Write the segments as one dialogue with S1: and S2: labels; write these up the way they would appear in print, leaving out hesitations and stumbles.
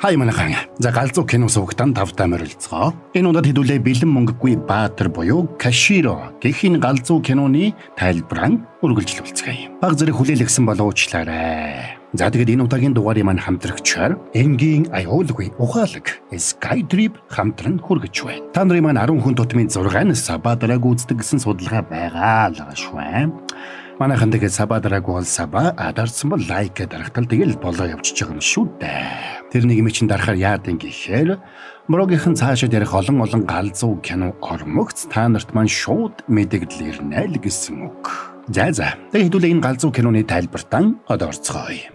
S1: Хай манайхан. За галзуу кино суугтан тавтай морилцгоо. Энэ удаад хэдүүлээ бэлэн мөнгөгүй баатар буюу Каширо гэхийн галзуу киноны тайлбараа үргэлжлүүлцгээе. Баг зэрэг хүлээлгсэн болоочлаарай. За тэгээд энэ удаагийн дугаарыг маань хамтрагчаар энгийн аюулгүй ухаалаг Skytrip хамтран хүргэж байна. Та нарын маань 10 хүн тутмын 6 сабадараг үздэг гэсэн судалгаа байгаа л шүү. Манайхан тэгээд сабадараг бол саба адарсан бол лайк дарахтал тэгэл болоо явчихж байгаа юм шүү дээ. Тэр нэг юм чинь дарахаар яад юм гэхээр мөрөгийнхэн цаашаа ярих олон галзуу кино ормогц та нарт маань шууд мэдэгдэл ирнэ л гэсэн үг. За тэгээд хэдүүлээ энэ галзуу киноны тайлбартаа одоо орцгоё.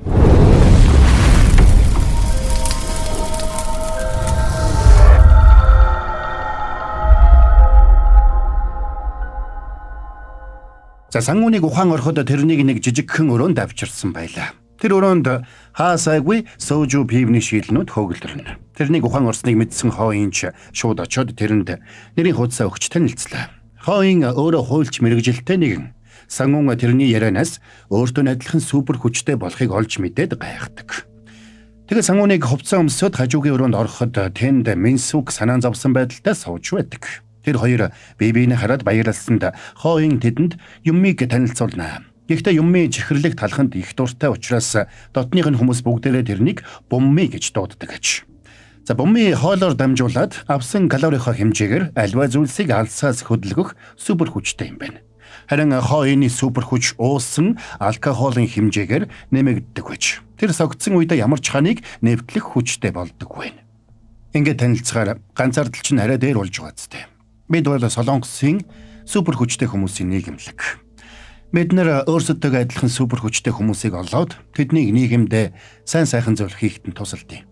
S1: За сангууник ухаан ороход тэрнийг нэг жижигхэн өрөөнд авчирсан байлаа. Тэр өрөөнд хаасайгүй соожу пивний шийлнүүд хөөгөлдөрнө. Тэрнийг ухаан орсныг мэдсэн хооинч шууд очоод тэрэнд нэрийн хуудасаа өгч танилцлаа. Хооин өөрөө хуульч мэрэгжилтэй нэгэн. Сангуун тэрний ярианаас өөртөө адилхан супер хүчтэй болохыг олж мэдээд гайхдаг. Тэгээд сангууныг хувцас өмсөд хажуугийн өрөөнд ороход тэнд Минсүк санаан зовсон байдалтай сууж байдаг. Тэр хоёр бибиний хараад баярлалсанд хооин тэдэнд юмыг танилцуулнаа. Гэхдээ юмны чихэрлэг талханд их дуртай учраас дотных нь хүмүүс бүгдээрээ тэрнийг бумми гэж дууддаг аж. За бумми хоолоор дамжуулаад авсан калорийнхоо хэмжээгээр альва зүйлсийг алсаас хөдөлгөх супер хүчтэй юм байна. Харин хооины супер хүч уусан алкоголын хэмжээгээр нэмэгддэг байж. Тэр согдсон үедээ ямар ч ханыг нэвтлэх хүчтэй болдог байна. Ингээд танилцахаар ганцаардл чинь арай дээр болж байгаа зү. Бид бол Солонгосын супер хүчтэй хүмүүсийн нийгэмлэг. Бид нэр өөрсдөө адилхан супер хүчтэй хүмүүсийг олоод тэднийг нийгэмдээ сайн сайхан зүйл хийхэд нь тусалдیں۔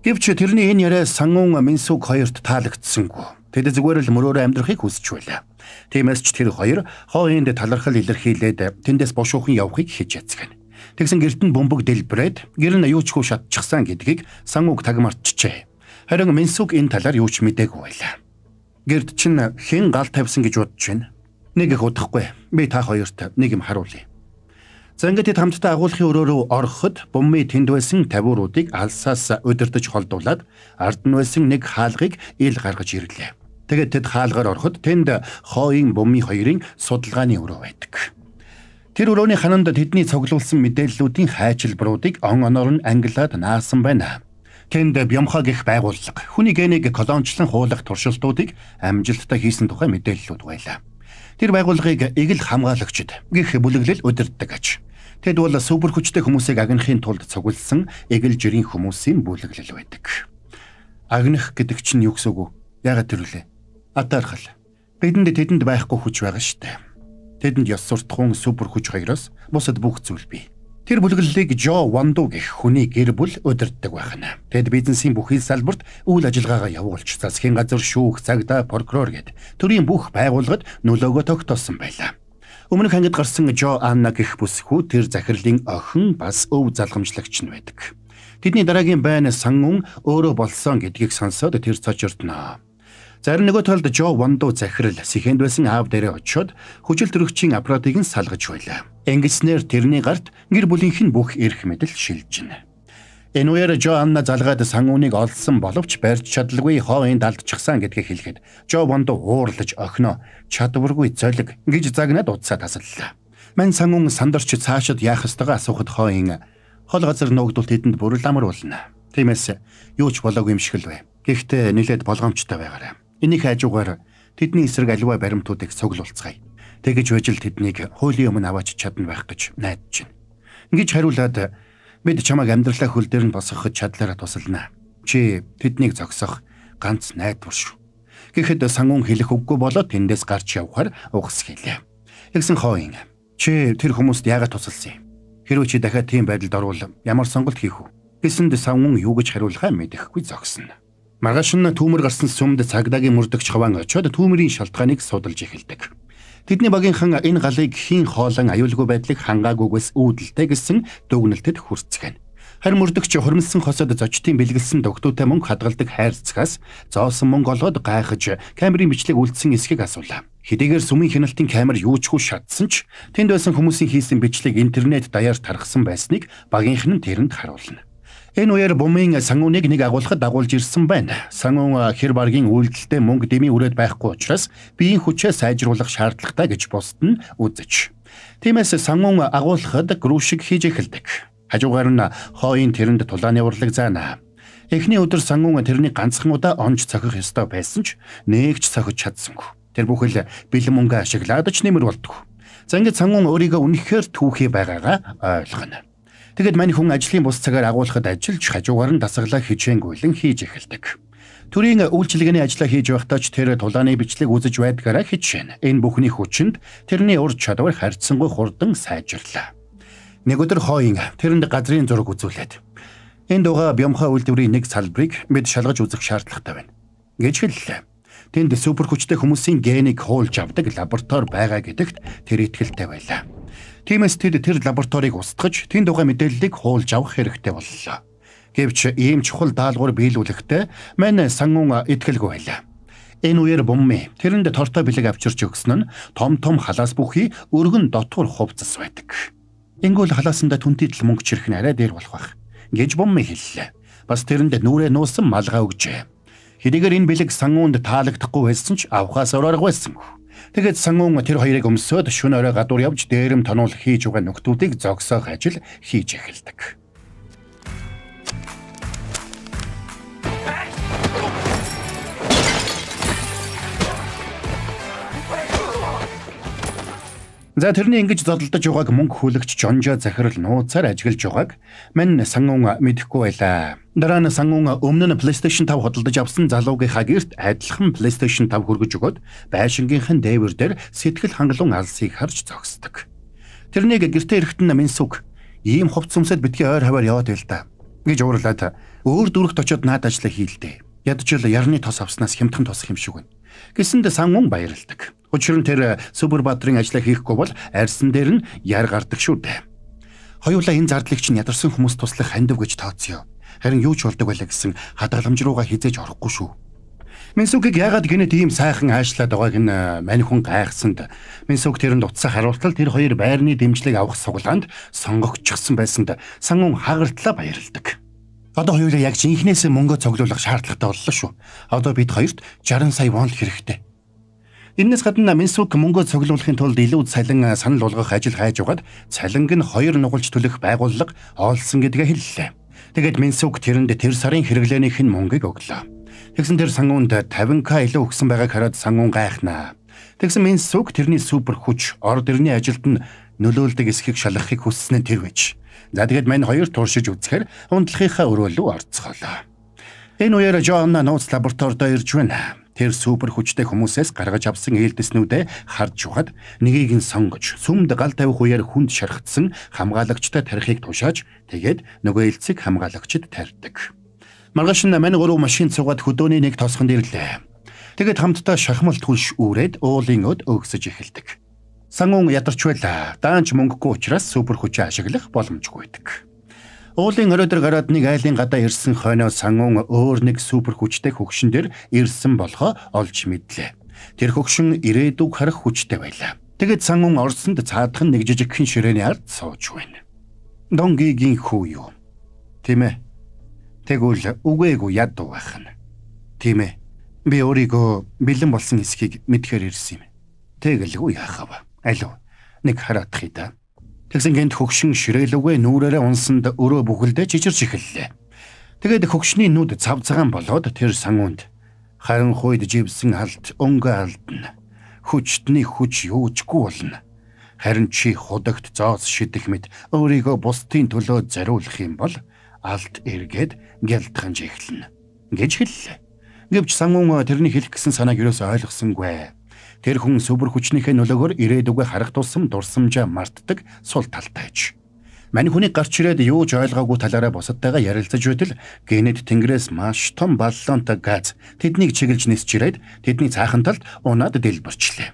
S1: Гэвч тэрний энэ яриа Сангун Минсүк хоёрт таалагдсангүй. Тэд зүгээр л мөрөөрөө амьдрахыг хүсэж байлаа. Тиймээс ч тэр хоёр хооинд талархал илэрхийлээд тэндээс бошуухан явахыг хийж яцгана. Тэгсэн гэрт нь бөмбөг дэлбрээд гэр нь юу ч хүү шатчихсан гэдгийг Сангуг тагмарчжээ. Харин Минсүк энэ талаар юу ч мэдээгүй байлаа. Гэрд чинь хэн гал тавьсан гэж бодож байна. Нэг их удахгүй. Би та хоёрт нэг юм харуулъя. За ингээд тэд хамтдаа агуулгын өрөө рүү ороход бумми тэнд байсан тавиуруудыг алсаас удирдах холдуулаад ард нь байсан нэг хаалгыг ил гаргаж ирлээ. Тэгээд тэд хаалгаар ороход тэнд хооин бумми хоёрын судалгааны өрөө байдаг. Тэр өрөөний хананд тэдний цуглуулсан мэдээллүүдийн хайчилбаруудыг он оноор нь ангилаад наасан байна. Тэнд Бямха гэх байгууллага хүний генийг колончлон хуулах туршилтуудыг амжилттай хийсэн тухай мэдээллүүд байлаа. Тэр байгууллагыг эгэл хамгаалагчид гэх бүлэглэл удирддаг аж. Тэд бол супер хүчтэй хүмүүсийг агнахын тулд цугласан эгэл жирийн хүмүүсийн бүлэглэл байдаг. Агнах гэдэг чинь юу гэсэн үг вэ? Яагаад тэрвлээ? Атаархал. Тэдэнд байхгүй хүч байгаа штэ. Тэдэнд ёс суртахуун супер хүч хоёроос бусад бүх зүйл бий. Тэр бүлэглэлийг Жо Вандо гэх хүний гэр бүл удирддаг байна. Тэд бизнесийн бүхий салбарт үйл ажиллагаагаа явуулж засгийн газар шүүх, цагдаа, прокурор гэд төрийн бүх байгууллагад нөлөөгөө тогтоосон байлаа. Өмнөх ангид гарсан Жо Анна гэх бүсгүү тэр захирлын охин бас өв залгамжлагч нь байдаг. Тэдний дараагийн байна Сангун өөрөө болсон гэдгийг сонсоод тэр цочирдноо. Зарим нөгөө талд Жо Вандо захирал сэхэнд байсан аав дээрээ очиод хүчил төрөгчийн аппаратыг нь салгаж байлаа. Ингэснээр тэрний гарт гэр бүлийнх нь бүх эрх мэдэл шилжинэ. Энэ үеэр Жо Анна залгаад Сангуныг олсон боловч барьж чадалгүй хооинд алдчихсан гэдгийг хэлэхэд Жо Вандо уурлаж охиноо чадваргүй золиг гэж загнаад утсаа тасаллаа. Мань Сангун сандарч цаашид яах ёстойгоо асуухад хооин хол газар нөөгдөлт тэдэнд бүрэл амар болно. Тиймээс юу ч болоогүй юм шиг л бай. Гэхдээ нэлээд болгоомжтой байгаарай. Энийг хажуугаар тэдний эсрэг аливаа баримтуудыг цуглуулцгаая. Тэгэж байж л тэднийг хуулийн өмнө аваач чадна байх гэж найдаж байна. Ингэж хариулаад бид чамайг амьдралаа хөл дээр нь босгоход чадлаараа тусалнаа. Чи тэднийг зогсоох ганц найдвар шүү. Гэхэд Сангун хэлэх үггүй болоод тэндээс гарч явхаар угс хэлээ. Тэгсэн хооин чи тэр хүмүүст яагаад тусалсан юм? Хэрвээ чи дахиад тийм байдалд орвол ямар сонголт хийх вэ? Гэсэнд Сангун юу гэж хариулахаа мэдэхгүй зогсно. Маргааш нь түүмэр гарсан сүмд цагдаагийн мөрдөгч хаваан очоод түүмэрийн шалтгааныг судалж эхэлдэг. Тэдний багийнхан энэ галыг хийн хоолон аюулгүй байдлыг хангаагүйгээс үүдэлтэй гэсэн дүгнэлтэд хүрцгэн. Харин мөрдөгч хуримсан хосод зочдын бэлгэлсэн догтуутай мөнгө хадгалдаг хайрцагаас зоосон мөнгө олоод гайхаж камерын бичлэг үлдсэн эсхийг асуулаа. Хэдийгээр сүмийн хяналтын камер юу ч хүү шатсан ч тэнд байсан хүмүүсийн хийсэн бичлэг интернет даяар тархсан байсныг багийнхан нь тэрэнд харуулна. Энэ үеэр бумын сангууныг нэг агуулгад дагуулж ирсэн байна. Сангуун хэр баргийн үйлдэлтэй мөнгө дэмий үрээд байхгүй учраас биеийн хүчээ сайжруулах шаардлагатай гэж бусд нь үзэж. Тиймээс сангуун агуулгад грушиг хийж эхэлдэг. Хажуугаар нь хооён тэрэнд тулааны урлаг заана. Эхний өдөр сангуун тэрний ганцхан удаа онж цохих ёстой байсан ч нэг ч цохиж чадсангүй. Тэр бүхэл бэлэн мөнгө ашиглаад ч нэмэр болдгоо. За ингээд сангуун өөрийгөө үнэхээр түүхий байгаагаа ойлгоно. Тэгэд мань хүн ажлын бус цагаар агуулгад ажиллаж хажуугаар нь дасгалаа хичээнгүйлэн хийж эхэлдэг. Төрийн үйлчилгээний ажлаа хийж байхдаа ч тэр тулааны бичлэг үзэж байдгаараа хичээнэ. Энэ бүхний хүчинд тэрний ур чадвар харьцангуй хурдан сайжрлаа. Нэг өдөр хооён тэрэнд газрын зураг үзүүлээд энэ дугаа бямхаа үйлдвэрийн нэг салбарыг бид шалгаж үзэх шаардлагатай байна гэж хэллээ. Тэнд супер хүчтэй хүмүүсийн генийг хуулж авдаг лаборатори байгаа гэдэгт тэр итгэлтэй байлаа. Тиймээс тэр лабораторийг устгаж тэнд байгаа мэдээллийг хуулж авах хэрэгтэй боллоо. Гэвч ийм чухал даалгавар биелүүлэхдээ мань сангуун итгэлгүй байлаа. Энэ үеэр бумми тэрэнд тортой бэлэг авчирч өгсөн нь том халаас бүхий өргөн дотгор хувцас байдаг. Ингүүл халаасанда түнтийдл мөнгө чирэх нь арай дээр болох байх гэж бумми хэллээ. Бас тэрэнд нүрээ нуусан малгай өгжээ. Хэдийгээр энэ бэлэг сангуунд таалагдахгүй байсан ч авахаас ороогүй байсангүй. Тэгээд сангуун тэр хоёрыг өмсөөд шөнө орой гадуур явж дээрэм тонуул хийж байгаа нөхдүүдийг зогсоох ажил хийж эхэлдэг. За тэрний ингэж зодолдож байгааг мөнгө хүлэгч жонжоо захирал нууцаар ажиглаж байгааг мань сангуун мэдэхгүй байлаа. Дараа нь сангуун өмнө нь PlayStation 5 хөдөлж авсан залуугийнхаа гэрт адилхан PlayStation 5 хүргэж өгөөд байшингийнхэн дээвэр дээр сэтгэл хангалуун алсыг харж зогсдог. Тэрнийг гэртээ ирэхдээ Минсүк ийм хувц өмсөд битгий ойр хаваар яваад байл та гэж уурлаад өөр дүрхт очиод наад ажлаа хийлдэ. Ядчил ярны тос авснаас хямдхан тосох юм шиг байна. Гэсэнд сангуун баярлдаг. Учир нь тэр Супербаатрын ажлаа хийхгүй бол арьсан дээр нь яар гардаг шүү дээ. Хоёулаа энэ зардлыг чинь ядарсан хүмүүс туслах хандив гэж тооцъё. Харин юу ч болдог байлаа гэсэн хадгаламж руугаа хизээж орохгүй шүү. Минсүкийг яагаад гинэ тийм сайхан аашлаад байгааг нь мань хүн гайхсанд Минсүк тэрэнд утсаа харуултал тэр хоёр байрны дэмжлэг авах суглаанд сонгогдчихсан байсанд сангуун хагартлаа баярлдаг. Одоо хоёулаа яг жинхнээс мөнгө цуглуулах шаардлагатай боллоо шүү. Одоо бид хоёрт 60 сая вон хэрэгтэй. Энэс гадна Минсүк мөнгө цуглуулахын тулд илүү цалин санал болгох ажил хайж байгаад цалинг нь 2 нугалж төлөх байгууллага олсон гэдгээ хэллээ. Тэгээд Минсүк тэрэнд тэр сарын хэрэглээнийх нь мөнгийг өглөө. Тэгсэн тэр сангуунд 50к илүү өгсөн байгааг хараад сангуун гайхнаа. Тэгсэн Минсүк тэрний супер хүч орд ирний ажилд нь нөлөөлдөг эсхийг шалгахыг хүссэн нь тэр байж. За тэгээд мань хоёр туршиж үзэхээр унтлахынхаа өрөөлөө орцгоолоо. Энэ үеэр Жон нууц лабораторид ирж байна. Тэр супер хүчтэй хүмүүсээс гаргаж авсан ээлдэснүүдээ харж ухаад нэгийг нь сонгож сүмд гал тавих үеэр хүнд шархтсан хамгаалагчтай тарихыг тушааж тэгээд нөгөө элцэг хамгаалагчид тарьдаг. Маргааш нь мань гурав машин цугаад хөдөөний нэг тосгонд ирлээ. Тэгээд хамтдаа шахмал түлш үүрээд уулын өд өгсөж эхэлдэг. Сангуун ядарч байлаа. Даанч мөнгөгүй учраас супер хүчээ ашиглах боломжгүй байдаг. Уулын оройдор гараад нэг айлын гадаа ирсэн хойноо сангуун өөр нэг супер хүчтэй хөгшин дээр ирсэн болохоо олж мэдлээ. Тэр хөгшин ирээдүг харах хүчтэй байлаа. Тэгэд сангуун орсонд цаадах нь нэг жижигхэн ширээний ард сууж байна. Донгигийн хүү юу? Тийм ээ. Тэгвэл үгээгүй ядуу байх нь. Тийм ээ. Би өөрийгөө бэлэн болсон эсхийг мэдхээр ирсэн юм. Тэгэлгүй яахав. Алуу. Нэг хараадах юм да. Тэгсэн гэнт хөгшин ширээлүгэ нүрээрээ унсанд өрөө бүхэлдээ чичирч эхэллээ. Тэгээд хөгшний нүд цав цагаан болоод тэр сангуунд харин хойд живсэн алт өнгө алдна. Хүчтний хүч юучгүй болно. Харин чи худагт зоос шидэх мэт өөрийгөө бусдын төлөө зориулах юм бол алт эргээд гялтганж эхэлнэ гэж хэллээ. Гэвч сангуун тэрний хэлэх гэсэн санааг юусоо ойлгосонгүй. Тэр хүн супер хүчнийхээ нөлөөгөөр ирээдүгөө харах тусам дурсамжаа мартдаг сул талтайч. Мань хүний гарч ирээд юу ч ойлгоогүй талаараа бусадтайгаа ярилцаж байтал генет тэнгэрээс маш том баллонтой газ тэднийг чиглэж нисч ирээд тэдний цаахан талд унаад дэлбэрчлээ.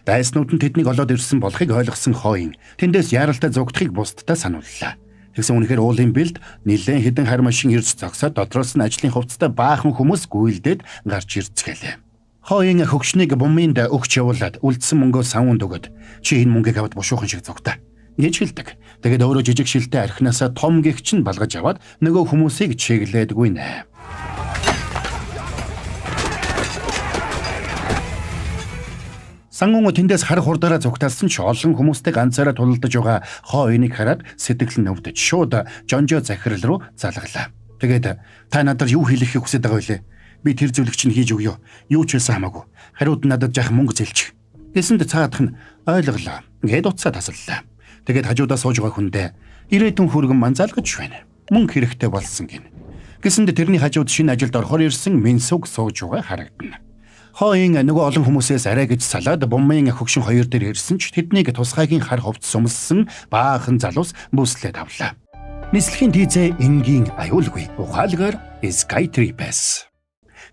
S1: Дайснууд нь тэднийг олоод ирсэн болохыг ойлгосон хооён тэндээс яаралтай зугдахыг бусдтай санууллаа. Тэгсэн үнэхээр уулын бэлд нэлээд хэдэн хар машин ирж зогсоод дотроос нь ажлын хувцастай баахан хүмүүс гүйлдээд гарч ирцгэлээ. Хооён хөгшнийг бумынд өгч явуулаад үлдсэн мөнгөө сангуунд өгöd чи энэ мөнгийг аваад бушуухан шиг зогтаа гэж хэлдэг. Тэгээд өөрөө жижиг шилтэй архинасаа том гихч нь балгаж аваад нөгөө хүмүүсийг чиглээдгүй нэ. Сангун тэндээс хар хурдаараа зүгталсан ч олон хүмүүстэй ганцаараа тулалдаж байгаа хоо энийг хараад сэтгэл нь өвдөж шууд Жонжо захирал руу залглаа. Тэгээд та надад юу хэлэхийг хүсэж байгаа вэ? Би тэр зүйлийг чинь хийж өгье. Юу ч хэлсэн хамаагүй. Хариуд надад жах мөнгө зээлчих. Гэсэнд цаадах нь ойлголоо. Гээд утсаа тасаллаа. Тэгээд хажуудаа сууж байгаа хүндээ ирээдүйн хүргэн манзаалгаж байна. Мөнгө хэрэгтэй болсон гин. Гэсэнд тэрний хажууд шинэ ажилд орохоор ирсэн Минсүг сууж байгаа харагдана. Хооин нөгөө олон хүмүүсээс арай гэж салаад боммын хөгшин хоёр дээр ирсэн ч тэднийг тусгайгийн хар хувцс сумссан баахан залуус бүслээд авлаа. Нислэгийн дийзээ энгийн аюулгүй ухаалгаар Skytrip-с.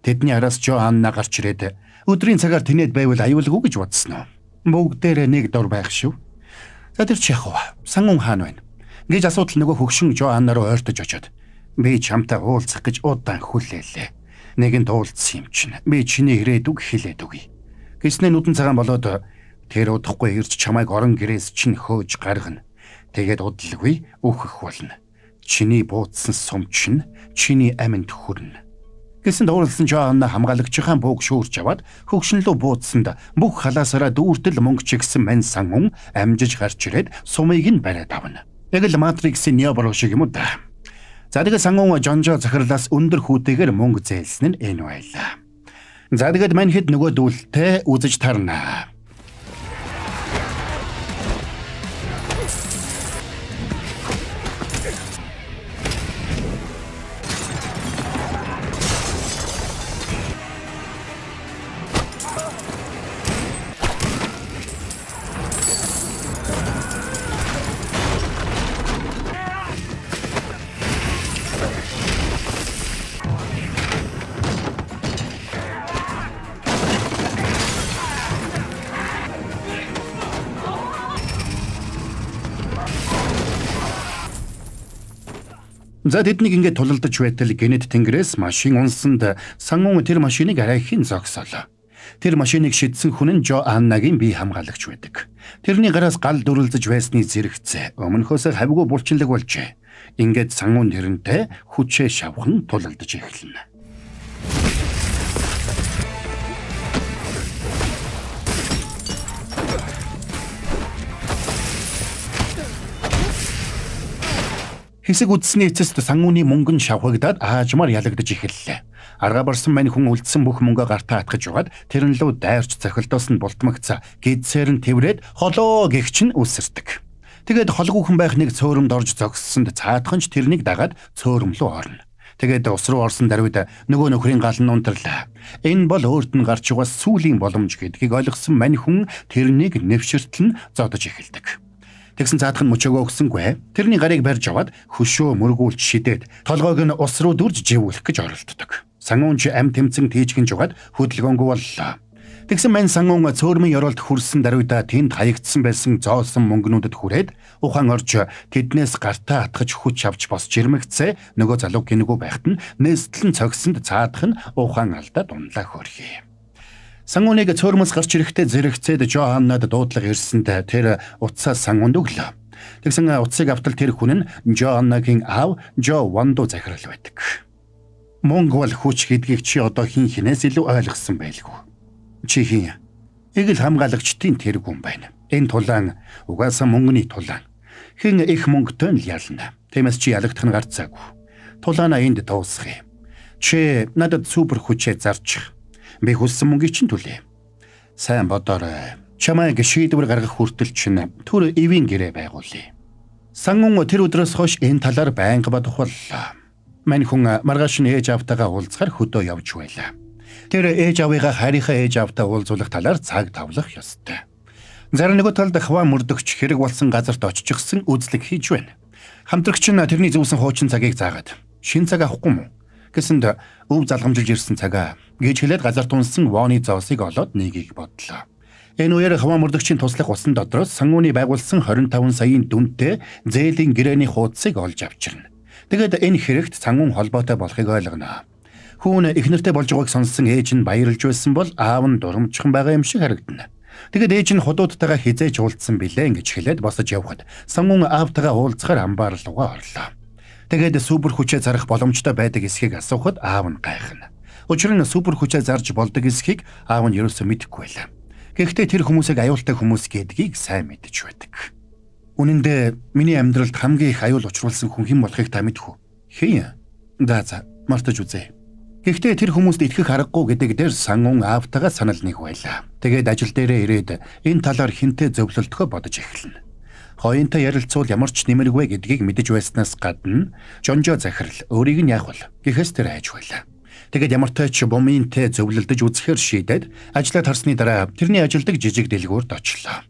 S1: Тэдний араас Жоанна гарч ирээд өдрийн цагаар тэнэд байвал аюулгүй гэж бодсноо. Бүгдээрээ нэг дор байх шүү. За тэр ч яах вэ? Сангун хаан байна. Гэж асуудал нөгөө хөгшин Жоанна руу ойртож очиод би чамтай уулзах гэж удаан хүлээлээ. Нэгэн дуулцсан юм чинь би чиний ирээдүг хэлээд өгье. Гэснээр нүдэн цагаан болоод тэр удахгүй ирж чамайг орон гэрээс чинь хөөж гаргана. Тэгээд удалгүй өөхөх болно. Чиний буудсан сум чинь чиний аминд хүрнэ. Гэсэн дуурлсан Жоанна хамгаалагчийн бууг шүүрч аваад хөгшинлөө буудсанд бүх халаасаараа дүүртэл мөнгө чигсэн мань сангун амжиж гарч ирээд сумыг нь бариад авна. Яг л Матриксын Необро шиг юм уу да. За тэгээд сангун Жонжо захирлаас өндөр хүүтэйгээр мөнгө зээлсэн нь энэ байлаа. За тэгээд мань хэд нөгөө дүүлтэй үзэж тарна. За тэднийг ингээд тулалдаж байтал генет тэнгэрээс машин унсанд сангун тэр машиныг арай хэн зогсоолоо. Тэр машиныг шидсэн хүн нь Жоаннагийн бие хамгаалагч байдаг. Тэрний гараас гал дүрлзэж байсны зэрэгцээ өмнөхөөс хавьгүй булчинлаг болжээ. Ингээд сангун тэрнтэй хүчээ шавхан тулалдаж эхэлнэ. Хэсэг үдсний эцэст сангууны мөнгө нь шавхагдаад аажмаар ялагдаж эхэллээ. Арга барсан мань хүн үлдсэн бүх мөнгөө гартаа атгаж угаад тэрэн лөө дайрч цохилдоос нь бултмагцаа гидсээр нь тэврээд холоо гихч нь үсэрдэг. Тэгээд холгүйхэн байх нэг цөөрөмд орж зогссонд цаадханч тэрнийг дагаад цөөрөм рүү орно. Тэгээд ус руу орсон даруйд нөгөө нөхрийн гал нь унтарлаа. Энэ бол өөрт нь гарч байгаа сүүлийн боломж гэдгийг ойлгосон мань хүн тэрнийг нэвширтэл нь зодож эхэлдэг. Тэгсэн цаадах нь мөчөөгөө өгсөнгүй. Тэрний гарыг барьж аваад хөшөө мөргүүлж шидээд толгойг нь ус руу дүрж живүүлэх гэж оролддог. Сангун ч ам тэмцэн тийжгэн жугаад хөдөлгөөнгүй боллоо. Тэгсэн мань сангун цөөрмийн ёроолд хүрсэн даруйдаа тэнд хаягдсан байсан зоосон мөнгнүүдэд хүрээд ухаан орж тэднээс гартаа атгаж хүч авч босч ирмэгцээ нөгөө залуу гинэгүү байхад нь нээстлэн цогсонд цаадах нь ухаан алдаад унлаа хөрхий. Сангуныг цөөрмөс гарч ирэхдээ зэрэгцээд Жоаннад дуудлага ирсэнд тэр утсаас сангунд өглөө. Тэгсэн утсыг автал тэр хүн нь Жоаннагийн аав Жо Вандо захирал байдаг. Мөнгө бол хүч гэдгийг чи одоо хин хинээс илүү ойлгосон байлгүй. Чи хин? Эгэл хамгаалагчдын тэр хүн байна. Энэ тулаан угаасаа мөнгөний тулаан. Хин их мөнгөтэй л ялна. Тиймээс чи ялагдах нь гарцаагүй. Тулаанаа энд дуусгая. Чи надад супер хүчээ зарчих. Би хүссэн мөнгийг чинь түлээ. Сайн бодоорой. Чамайг шийдвэр гаргах хүртэл чинь түр эвийн гэрээ байгуулъя. Сангун тэр өдрөөс хойш энэ талаар байнга бодох боллоо. Мань хүн маргааш нь ээж аавтайгаа уулзахаар хөдөө явж байлаа. Тэр ээж аавыгаа харийнхаа ээж аавтай уулзуулах талаар цаг тавлах ёстой. Зарим нэг талд хаваа мөрдөгч хэрэг болсон газарт очижсэн үзлэг хийж байна. Хамтрагч нь тэрний зөвсөн хуучин цагийг заагаад шин цаг авахгүй мó гэсэнд өв залгамжилж ирсэн цагаа гэж хэлээд газар тунсан вооны зоосыг олоод нэгийг бодлоо. Энэ үеэр хаваа мөрдөгчийн туслах усан дотроос сангууны байгуулсан 25 саяын дүнтэй зээлийн гэрээний хуудсыг олж авчирна. Тэгээд энэ хэрэгт сангун холбоотой болохыг ойлгоно. Хүүн эхнэртэй болж байгааг сонссон ээж нь баярлж байсан бол аав нь дурамжхан байгаа юм шиг харагдана. Тэгээд ээж нь худуудтайгаа хизээж уулзсан билээ ингэж хэлээд босож явхад Сангун аавтайгаа уулзахаар амбаар руугаа орлоо. Тэгээд супер хүчээ зарах боломжтой байдаг эсхийг асуухад аав нь гайхна. Учир нь супер хүчээ зарж болдог эсхийг аав нь ерөөсөө мэдэхгүй байлаа. Гэхдээ тэр хүмүүсийг аюултай хүмүүс гэдгийг сайн мэдэж байдаг. Үнэн дээр миний амьдралд хамгийн их аюул учруулсан хүн хэн болохыг та мэдэх үү? Хэн? За мартаж үзье. Гэхдээ тэр хүмүүст итгэх аргагүй гэдэг дээр Сангун аавтайгаа санал нэг байлаа. Тэгээд ажил дээрээ ирээд энэ талаар хинтээ зөвлөлдөхөө бодож эхэлнэ. Хоёртой ярилцвал ямар ч нэмэргүй гэдгийг мэдэж байснаас гадна Жонжо захирал өөрийг нь яах вэ гэхээс тэр айж байлаа. Тэгээд ямартай ч бомынтэй зөвлөлдөж үзэхээр шийдээд ажлаа тарсны дараа тэрний ажилдаг жижиг дэлгүүрт очлоо.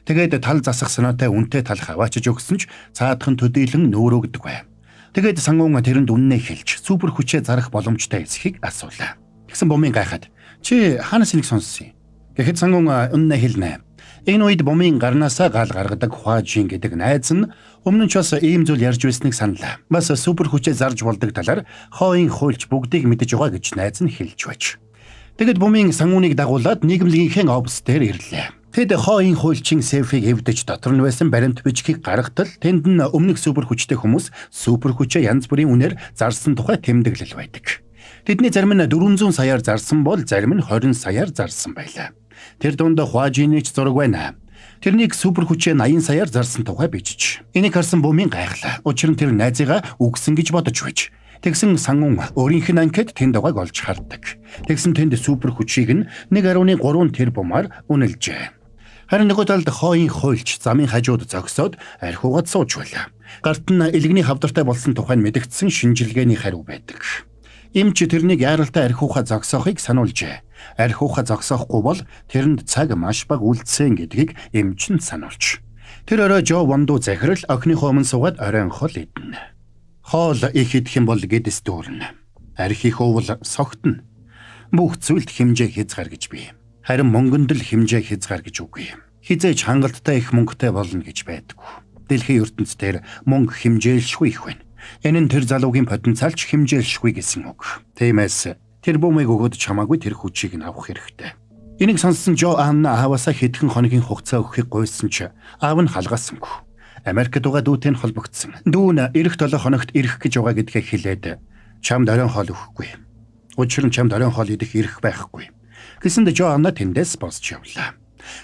S1: Тэгээд тал засах санаатай үнтэй тал хаваачиж өгсөн ч цаадхан төдийлөн нөөрөөгдөг байв. Тэгээд Сангун тэрэнд үннээ хэлж супер хүчээ зарах боломжтой эсхийг асуулаа. Тэгсэн бомын гайхаад чи хаанаас энийг сонссон юм? Гэхэд Сангун үннээ хэлнэ. Энэ үед бомын гарнаасаа гал гаргадаг Хважин гэдэг найз нь өмнө нь ч бас ийм зүйл ярьж байсныг саналаа. Бас супер хүчээ зарж болдог талаар хооён хуульч бүгдийг мэдэж байгаа гэж найз нь хэлж байж. Тэгэд бомын Сангуныг дагуулад нийгэмлэгийнхээ офис дээр ирлээ. Тэд хооён хуульчийн сейфийг эвдэж дотор нь байсан баримт бичгийг гаргатал тэнд нь өмнөх супер хүчтэй хүмүүс супер хүчээ янз бүрийн үнээр зарсан тухай тэмдэглэл байдаг. Тэдний зарим нь 400 саяар зарсан бол зарим нь 20 саяар зарсан байлаа. Тэр дунд Хважинич зураг байна. Тэрнийг супер хүчээ 80 саяар зарсан тухай бичиж. Энийг харсан бомын гайхлаа. Учир нь тэр найзыгаа үгсэн гэж бодож байж. Тэгсэн Сангун өөрийнх нь анкет тэнд байгааг олж хардаг. Тэгсэн тэнд супер хүчийг нь 1.3 тэрбумаар үнэлжээ. Харин нөгөө талд хооён хуульч замын хажууд зогсоод архиугаад сууж байлаа. Гарт нь элэгний хавдартай болсон тухай нь мэдэгдсэн шинжилгээний хариу байдаг. Эмч тэрнийг яаралтай архиухаа зогсоохыг сануулжээ. Архиухаа зогсоохгүй бол тэрэнд цаг маш бага үлдсэн гэдгийг эмч нь сануулж. Тэр орой Жо Вонду захирал охиныхоо өмнө суугаад оройн хол идэнэ. Хоол их идэх юм бол гэдэс дүүрнэ. Архих уул согтно. Бүх зүйлд хэмжээ хязгааргаж бий. Харин мөнгөнд л хэмжээ хязгааргаж үгүй. Хизээж хангалттай их мөнгөтэй болно гэж байдаггүй. Дэлхийн ертөнцийн мөнгө хэмжээлшгүй их байна. Энэ нь тэр залуугийн потенциалч хэмжээлшгүй гэсэн үг. Тиймээс тэр бомыг өгөөд чамаагүй тэр хүчийг нь авах хэрэгтэй. Энийг сонссон Жо Анна ааваасаа хэдхэн хоногийн хугацаа өгөхийг гуйсан ч аав нь халгаасангүй. Америкт байгаа дүүтэй нь холбогдсон. Дүү нь эх 7 хоногт ирэх гэж байгаа гэдгээ хэлээд чамд оройн хоол өгөхгүй. Учир нь чамд оройн хоол идэх эрх байхгүй. Гэсэнд Жо Анна тэндээс босч явлаа.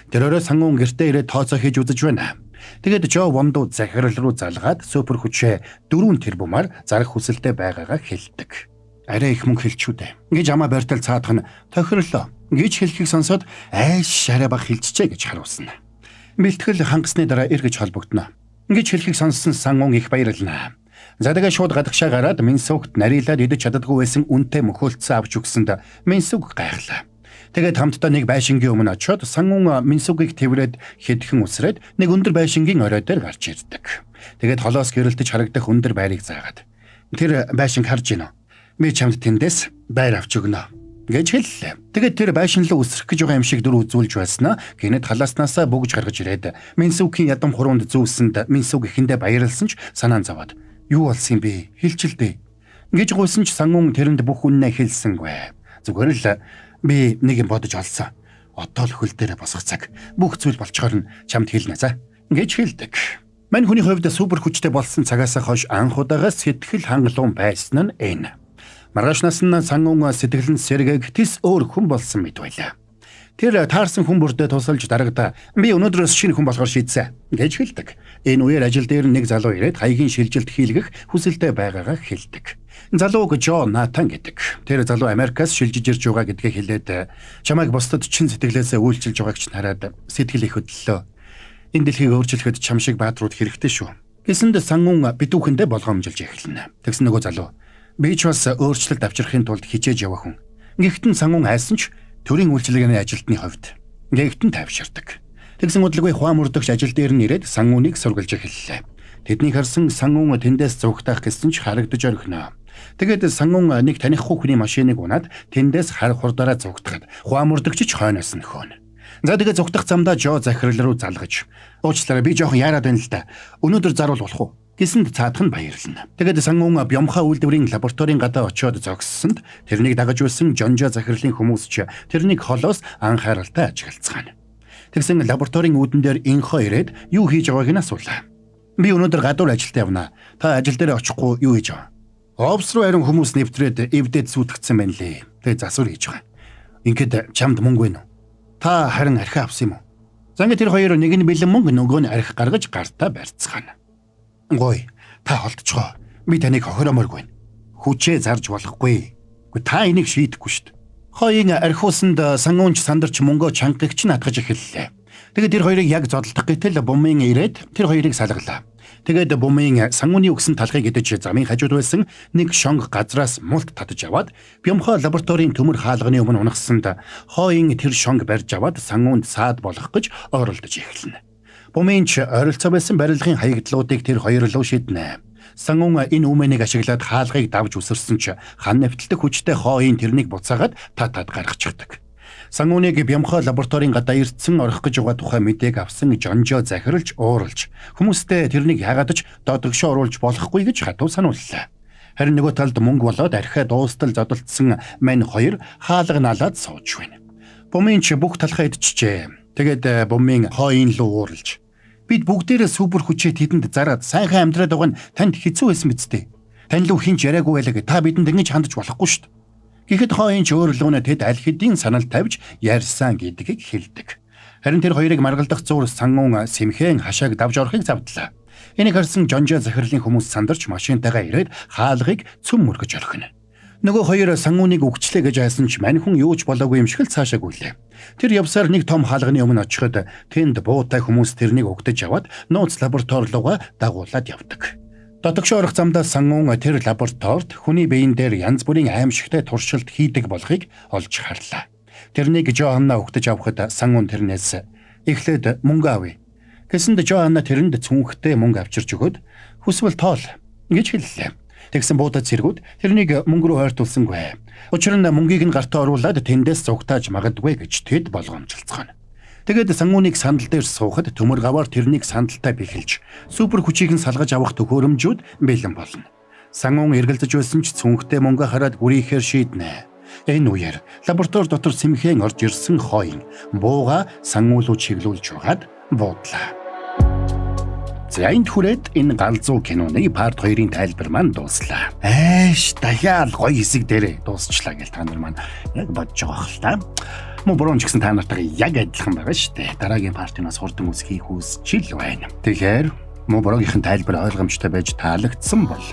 S1: Тэр орой Сангун гэртээ ирээд тооцоо хийж үзэж байна. Тэгээд Жо Вонду захирал руу залгаад супер хүчээ 4 тэрбумаар зарах хүсэлтэй байгаагаа хэлдэг. Арай их мөнгө хэлчихүдэ. Гэж амаа байтал цаадах нь тохирлоо. Гэж хэлхийг сонсоод айш арай баг хэлчихэ гэж харуулсан. Бэлтгэл хангасны дараа эргэж холбогдно. Гэж хэлхийг сонссон Сангун их баярлнаа. Задагаа шууд гадагшаа гараад Минсүгт нарилаад идэж чаддаггүй байсан үнтэй мөхөлдсөн авч өгсөнд Минсүг гайхлаа. Тэгээд хамтдаа нэг байшингийн өмнө очиод Сангун Минсүгийг тэврээд хэдхэн усрээд нэг өндөр байшингийн орой дээр гарч ирдэг. Тэгээд холоос гэрэлтэж харагдах өндөр байрыг заагаад тэр байшинг харж гинэ. Би чамд тэндээс байр авч өгнө гэж хэллээ. Тэгээд тэр байшин руу үсрэх гэж байгаа юм шиг дүр үзүүлж байснаа гинэд халааснасаа бөгж гаргаж ирээд Минсүгийн ядам хуруунд зүүсэнд Минсүг ихэндээ баярлсан ч санаан заваад юу болсон юм бэ? Хэлчихэлдэ. Гэж гуйсан ч Сангун тэрэнд бүх үннээ хэлсэнгүй. Зүгээр л би нэг юм бодож олсон. Одоо л хөл дээрээ босох цаг. Бүх зүйл болчоор нь чамд хэлнэ за. Гэж хэлдэг. Мань хүний хувьд супер хүчтэй болсон цагаас хойш анх удаага сэтгэл хангалуун байсан нь энэ. Маргаашнаас нь Сангун сэтгэл нь сэргээг тис өөр хүн болсон мэт байлаа. Тэр таарсан хүн бүрдээ тусалж дарагдаа би өнөөдрөөс шинэ хүн болохоор шийдсэн гэж хэлдэг. Энэ үеэр ажил дээр нэг залуу ирээд хаягийн шилжилт хийлгэх хүсэлтэй байгаагаа хэлдэг. Залууг Жо Натан гэдэг. Тэр залуу Америкаас шилжиж ирж байгаа гэдгээ хэлээд чамайг бусдад чин сэтгэлээсээ үйлчилж байгааг ч хараад сэтгэл их хөдлөлөө. Энэ дэлхийг өөрчлөхөд чам шиг бааtruуд хэрэгтэй шүү. Гэсэнд Сангун битүүхэндээ болгоомжилж эхэлнэ. Тэгсэн нөгөө залуу би ч бас өөрчлөлт авчрахын тулд хичээж яваа хүн. Гэхдээ Сангун айсан ч төрийн үйлчилгээний ажилтны хувьд гэгтэн тайвширдаг. Тэгсэн удалгүй хуам мөрдөгч ажил дээр нь ирээд Сангуныг сургалж эхэллээ. Тэднийг харсан Сангун тэндээс зугтаах гэсэн ч харагдаж орхино. Тэгээд Сангун нэг танихгүй хүний машиныг унаад тэндээс хар хурдаараа зугтахад хуам мөрдөгч ч хойноос нь хөөнө. За тэгээд зугтах замдаа Жо захирал руу залгаж уучлаарай би жоохон яарад байна л да. Өнөөдөр заруул болох уу? Гэсэнд цаадах нь баярлана. Тэгээд Сангун Бямха үйлдвэрийн лабораторийн гадаа очиод зогссонд тэрнийг дагаж байсан Жонжо захирлын хүмүүс ч тэрнийг холоос анхааралтай ажиглацгаана. Тэгсэн лабораторийн үүдэн дээр инхоо ирээд юу хийж байгааг нь асуулаа. Би өнөөдөр гадуур ажилд явна. Та ажил дээр очихгүй юу хийж байгаа? Офс руу харин хүмүүс нэвтрээд эвдээд сүйтгэцсэн байна лээ. Тэгээ засвар хийж байгаа. Ингээд чамд мөнгө вэ нүү? Та харин архи авсан юм уу? За ингээд тэр хоёр нэг нь бэлэн мөнгө нөгөө нь архи гаргаж гартаа барьцгаана. Гой, та холдчихоо. Би таныг хохиромооргүй. Хүчээ зарж болохгүй. Гэхдээ та энийг шийдэхгүй шүү дээ. Хоёрын архиусанд сангуунч сандарч мөнгөө чангагч нь атгаж эхэллээ. Тэгээд тэр хоёрыг яг зодолдох гэтэл бумын ирээд тэр хоёрыг салгалаа. Тэгээд бумын сангууны өгсөн талхыг идэж замын хажууд байсан нэг шонг газраас мулт татаж аваад Бямхо лабораторийн төмөр хаалганы өмнө унахсанд хойн тэр шонг барьж аваад сангуунд саад болох гэж ойролдож эхэлнэ. Бумынч ойролцоо байсан барилгын хаягдлуудыг тэр хоёр руу шиднэ. Сангуун энэ үмэнийг ашиглаад хаалгыг давж үсэрсэн ч хан нэвтэлдэг хүчтэй хойн тэрнийг буцаагаад татаад гаргачихдаг. Сангууныг Бямхо лабораторийн гадаа ирдсэн орох гэж байгаа тухай мэдээг авсан Жонжо захирлж ууралж хүмүүстэй тэрнийг яагаад ч додогшоо оруулж болохгүй гэж хатуу санууллаа. Харин нөгөө талд мөнгө болоод архиа дуустал зодолдсон мань хоёр хаалга налаад сууж байна. Бумынч бүх талхаа идчихжээ. Тэгээд бумын хойн руу ууралж бид бүгдээрээ супер хүчээ тэдэнд зараад сайхан амьдраад байгаа нь танд хэцүү байсан биз дээ. Тань лүү хинч яриаггүй байлаа. Та бидэнд ингэж хандаж болохгүй шүү дээ. Гэхдээ хойн ч өөрлөөнө тэд аль хэдийн санал тавьж ярьсан гэдгийг хэлдэг. Харин тэр хоёрыг маргалдах зур сангуун сэмхэн хашааг давж орохыг завдлаа. Энийг харсан Жонжо захирлын хүмүүс сандарч машинтайгаа ирээд хаалгыг цөм мөргөж орхино. Нөгөө хоёр сангууныг өгчлээ гэж айсан ч мань хүн юу ч болоогүй юм шиг л цаашаа гүйлээ. Тэр явсаар нэг том хаалганы өмнө очиход тэнд буутай хүмүүс тэрнийг өгдөж аваад нууц лаборатори руугаа дагуулад явдаг. Додогшоо орох замдаа сангуун тэр лабораторид хүний биеийн дээр янз бүрийн аимшигтай туршилт хийдэг болохыг олж харлаа. Тэрнийг Жоанна өгдөж авахд сангуун тэрнээс эхлээд мөнгө авъя. Гэсэнд Жоанна тэрэнд цүнхтэй мөнгө авчирч өгöd хүсвэл тоол гэж хэллээ. Тэгсэн буудад цэргүүд тэрнийг мөнгө рүү ойртуулсангүй. Учир нь мөнгийг нь гартаа оруулаад тэндээс зугтааж магадгүй гэж тэд болгоомжлцгоно. Тэгээд сангууныг сандал дээр суухад төмөр гаваар тэрнийг сандалтай бэхэлж супер хүчийг нь салгаж авах төхөөрөмжүүд бэлэн болно. Сангуун эргэлзэж байсан ч цүнхтэй мөнгө хараад гүрийхээр шийднэ. Энэ үеэр лаборатори дотор сэмхэн орж ирсэн хойн бууга сангуул руу чиглүүлж байгаад буудлаа. За энд хүрээд энэ галзуу киноны парт 2-ын тайлбар маань дууслаа. Дахиад гоё хэсэг дээрээ дуусчлаа гэж та нар маань яг бодож байгаа хэл та. Мөн ч гэсэн та нартайгаа яг адилхан байгаа шүү дээ. Дараагийн партинаас хурдан үсхийг хүсчил байна. Тэгэхээр Моброгийнхэн тайлбар ойлгомжтой байж таалагдсан бол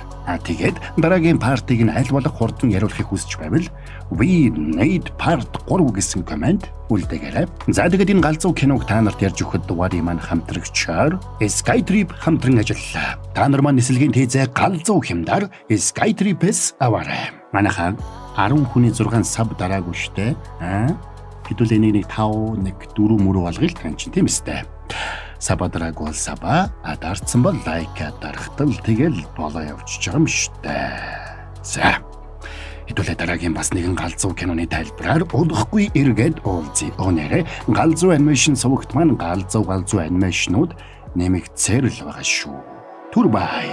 S1: тэгээд дараагийн партийг нь аль болох хурдан яриулахыг хүсэж байвал we need part 3 гэсэн комент үлдээгээрэй. За тэгээд энэ галзуу киног та нарт ярьж өгөхөд дугаарыг маань хамтрагчаар Skytrip хамтран ажиллалаа. Та нар маань нислэгийн тээзээ галзуу хэмдаар Skytrip-с аваарай. Манайхаа 10 хүний 6 саб дараагүй штэ. Хэдүүл энийг 5 1 4 мөрөв болгоё л тань чинь тийм эстэй. Сабадраг бол саба, адарцсан бол лайка дарахтал тэгэл болоо явчихж байгаа юм штэ. За. Хэдүүлээ дараагийн бас нэгэн галзуу киноны тайлбараар удахгүй эргээд уулзъя. Өнөөдөр галзуу анимашн сувагт маань галзуу анимашнууд нэмэгцээр л байгаа шүү. Түр бай.